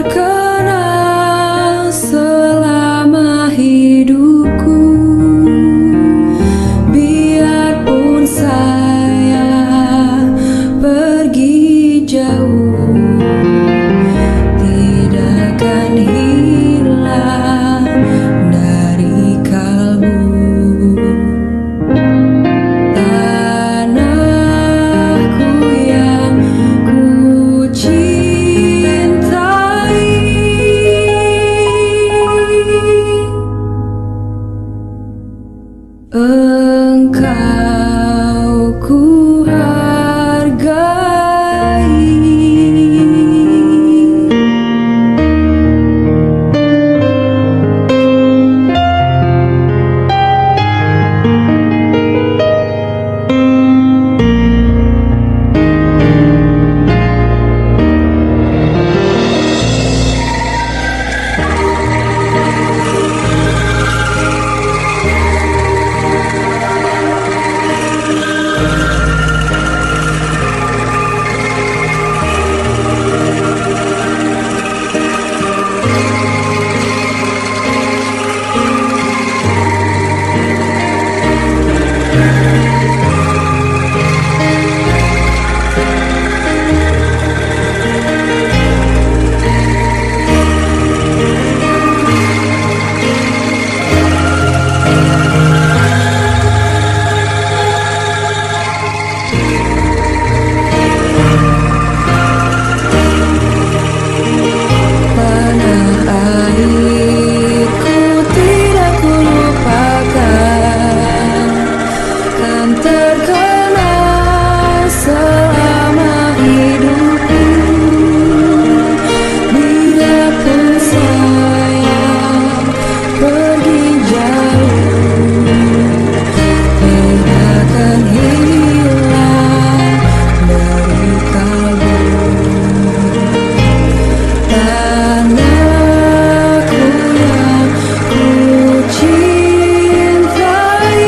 terkenal selama hidupku, biarpun saya pergi jauh, tidak akan hilang dari kalbu. Tanahku yang ku cintai, engkau ku hargai. Terkenal selama hidupku, biarpun saya pergi jauh, tidak akan hilang dari kalbu. Tanahku yang ku cintai,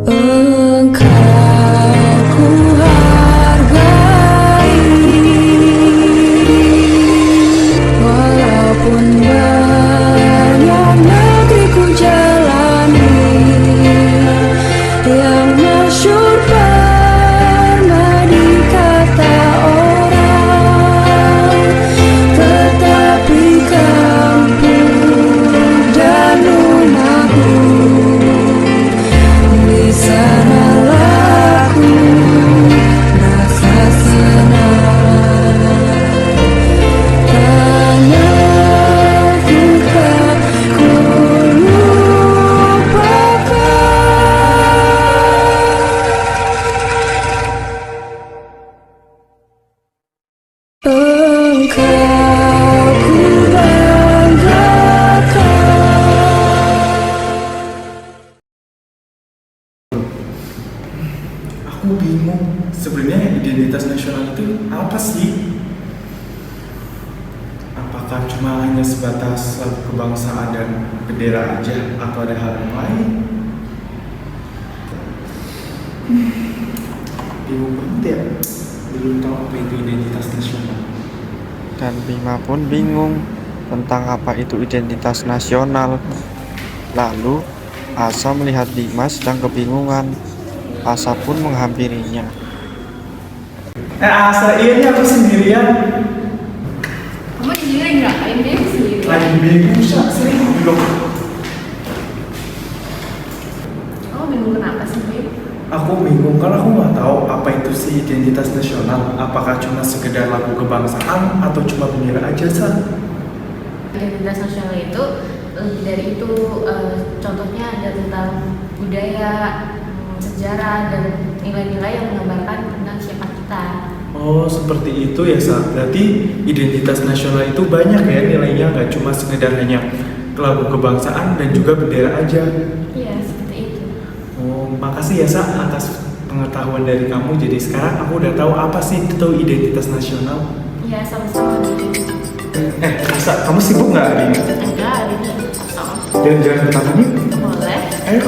engkau ku hargai. Walaupun banyak negeri ku jalani, yang masyhur pernah dikata orang, tetapi kampung dan rumahku, di sanalah ku rasa senang. Tanahku tak ku lupakan, engkau ku banggakan. Aku bingung, sebenarnya identitas nasional itu apa sih? Apakah cuma hanya sebatas lagu kebangsaan dan bendera aja, atau ada hal yang lain? Bingung banget ya, belum tahu apa itu identitas nasional. Dan Bima pun bingung tentang apa itu identitas nasional. Lalu Asa melihat Bima sedang kebingungan. Asa pun menghampirinya. Asa, iya nih aku sendirian. Kamu sendiri ngapain deh sendiri? Lagi bingung, sering dong. Kamu bingung kenapa sih, Bim? Aku bingung karena aku nggak tahu apa itu sih identitas nasional. Apakah cuma sekedar lagu kebangsaan atau cuma bendera aja, Sa? Identitas nasional itu lebih dari itu. Contohnya ada tentang budaya, sejarah, dan nilai-nilai yang menggambarkan tentang siapa kita. Oh, seperti itu ya, Sa. Berarti identitas nasional itu banyak ya nilainya, nggak cuma sekedar hanya lagu kebangsaan dan juga bendera aja. Iya, seperti itu. Oh, makasih ya, Sa, atas pengetahuan dari kamu. Jadi sekarang aku udah tahu apa sih itu identitas nasional. Iya, sama-sama. Sa, kamu sibuk nggak hari ini? Enggak, hari ini kosong. Jalan-jalan ke taman yuk. Boleh. Ayo.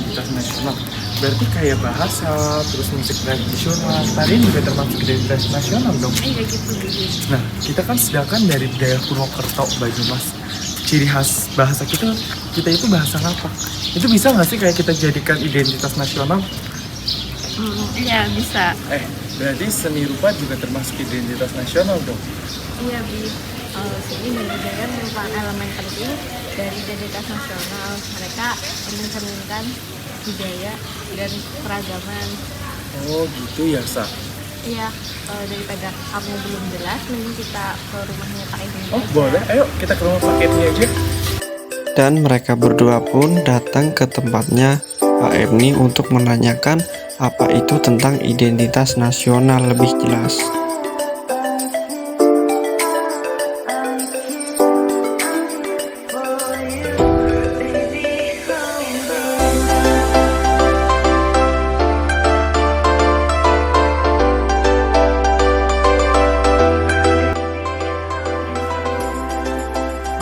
identitas nasional. Berarti kayak bahasa, terus musik tradisional, tarian juga termasuk identitas nasional dong. Iya gitu. Nah, kita kan sedangkan dari daerah Purwokerto, Banyumas, ciri khas bahasa kita itu bahasa apa? Itu bisa nggak sih kayak kita jadikan identitas nasional? Iya bisa. Berarti seni rupa juga termasuk identitas nasional dong? Iya Bi. Seni dan budaya merupakan elemen penting dari identitas nasional. Mereka mencerminkan budaya dan keragaman. Oh gitu ya, Sa? Iya, daripada kamu belum jelas, mending kita ke rumahnya Pak Edwin. Oh boleh, ayo kita ke rumah Pak Edwin aja. Dan mereka berdua pun datang ke tempatnya Pak Ebni untuk menanyakan apa itu tentang identitas nasional lebih jelas.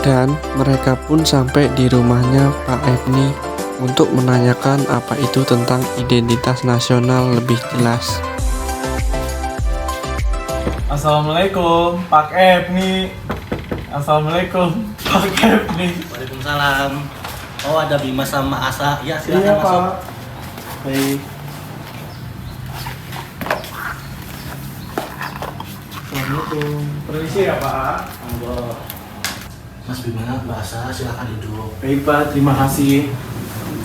Dan mereka pun sampai di rumahnya Pak Ebni untuk menanyakan apa itu tentang identitas nasional lebih jelas. Assalamualaikum, Pak Ebni. Assalamualaikum, Pak Ebni. Waalaikumsalam. Oh, ada Bima sama Asa. Ya, silakan Iya, masuk. Pak. Baik. Assalamualaikum. Permisi ya, Pak. Monggo. Mas Bima, Mbak Asa, silakan duduk. Baik, Pak. Terima kasih.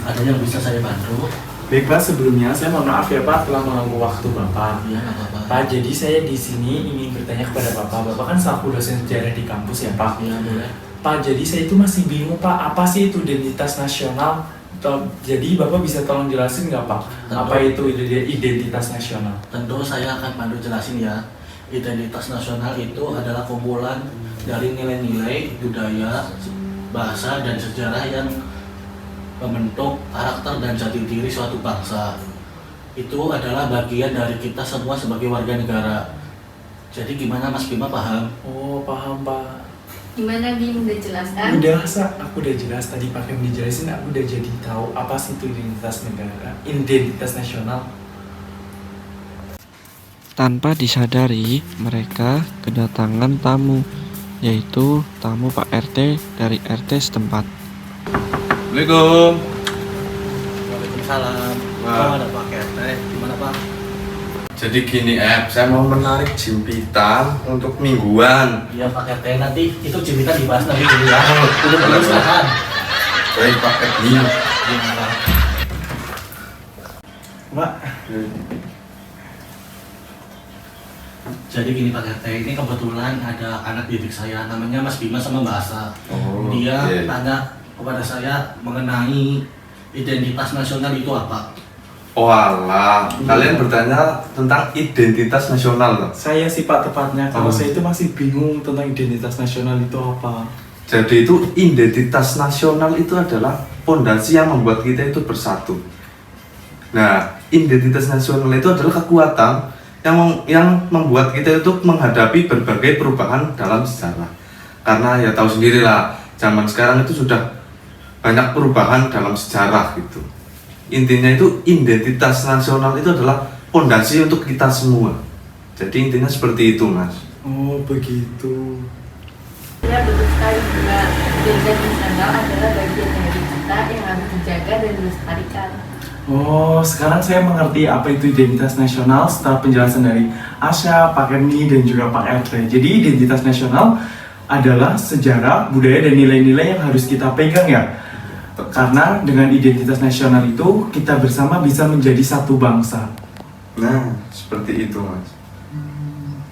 Ada yang bisa saya bantu? Baik, Pak. Sebelumnya saya mohon maaf ya, Pak, telah mengganggu waktu Bapak. Iya, nggak apa-apa. Pak, jadi saya di sini ingin bertanya kepada Bapak. Bapak kan selaku dosen sejarah di kampus ya, Pak. Iya, boleh. Pak, jadi saya itu masih bingung, Pak. Apa sih itu identitas nasional? Jadi Bapak bisa tolong jelasin nggak, Pak? Tentu. Apa itu identitas nasional? Tentu saya akan bantu jelasin ya. Identitas nasional itu adalah kumpulan dari nilai-nilai budaya, bahasa, dan sejarah yang membentuk karakter dan jati diri suatu bangsa. Itu adalah bagian dari kita semua sebagai warga negara. Jadi gimana Mas Bima, paham? Oh, paham, Pak. Gimana Bim, udah jelas kan? Udah, Sa. Aku udah jelas tadi Pak Fem dijelasin, aku udah jadi tahu apa sih itu identitas negara, identitas nasional. Tanpa disadari, mereka kedatangan tamu, yaitu tamu Pak RT dari RT setempat. Assalamualaikum. Waalaikumsalam. Wah. Oh, ada Pak RT. Gimana Pak? Jadi gini saya mau menarik jimpitan untuk mingguan. Iya Pak RT, nanti itu jimitan dibahas nanti dulu ya. Dulu silakan. Baik Pak Edi. Gimana? Pak, Jadi gini Pak RT, ini kebetulan ada anak didik saya namanya Mas Bima sama Mbak Asa. Oh, Dia iya. tanya kepada saya mengenai identitas nasional itu apa. Oh alah, kalian bertanya tentang identitas nasional loh. saya sih Pak tepatnya. Kalau Oh. saya itu masih bingung tentang identitas nasional itu apa. Jadi itu identitas nasional itu adalah pondasi yang membuat kita itu bersatu. Nah, identitas nasional itu adalah kekuatan yang membuat kita itu menghadapi berbagai perubahan dalam sejarah. Karena ya tahu sendirilah, zaman sekarang itu sudah banyak perubahan dalam sejarah gitu. Intinya itu identitas nasional itu adalah pondasi untuk kita semua. Jadi intinya seperti itu, Mas. Oh, begitu. Ya betul sekali juga. Identitas nasional adalah bagian dari kita yang harus dijaga dan dilestarikan. Oh, sekarang saya mengerti apa itu identitas nasional setelah penjelasan dari Asya, Pak Erni, dan juga Pak RT. Jadi identitas nasional adalah sejarah, budaya, dan nilai-nilai yang harus kita pegang ya. Karena dengan identitas nasional itu kita bersama bisa menjadi satu bangsa. Nah, seperti itu, Mas.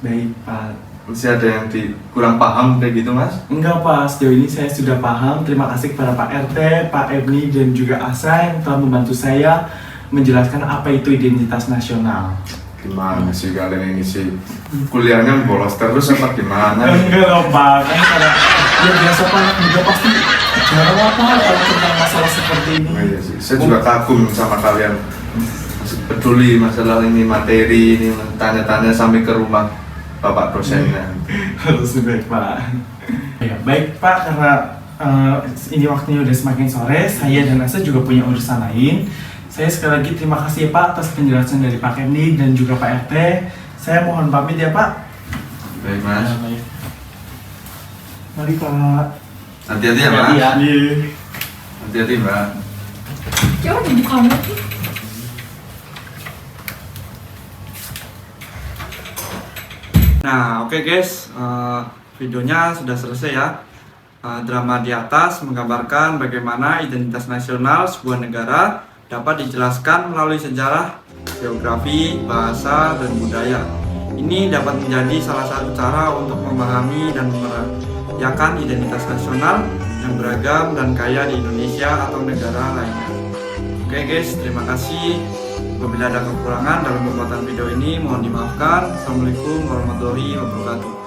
Baik, Pak. Masih ada yang kurang paham kayak gitu, Mas? Enggak, Pak, sejauh ini saya sudah paham. Terima kasih kepada Pak RT, Pak Ebni, dan juga Asa yang telah membantu saya menjelaskan apa itu identitas nasional. Gimana sih kalian ini sih? Kuliahnya bolos terus apa gimana? Enggak loh, Pak, kan karena ya biasa Pak, juga pasti jarang apa kalau tentang masalah seperti ini. Oh, iya sih. Saya juga kagum sama kalian. Masih peduli masalah ini, materi ini, tanya-tanya sampai ke rumah Bapak dosennya. Harus baik, Pak. Ya, baik Pak, karena ini waktunya udah semakin sore, saya dan Asa juga punya urusan lain. Saya sekali lagi terima kasih ya Pak atas penjelasan dari Pak Kendi dan juga Pak RT. Saya mohon pamit ya Pak. Baik Mas. Mari Pak. Hati-hati ya Mas. Hati-hati ya. Iya. Hati-hati Mbak. Coba dibuka lagi. Nah, oke guys, videonya sudah selesai ya. Drama di atas menggambarkan bagaimana identitas nasional sebuah negara dapat dijelaskan melalui sejarah, geografi, bahasa, dan budaya. Ini dapat menjadi salah satu cara untuk memahami dan merayakan identitas nasional yang beragam dan kaya di Indonesia atau negara lainnya. Oke guys, terima kasih. Apabila ada kekurangan dalam pembuatan video ini, mohon dimaafkan. Assalamualaikum warahmatullahi wabarakatuh.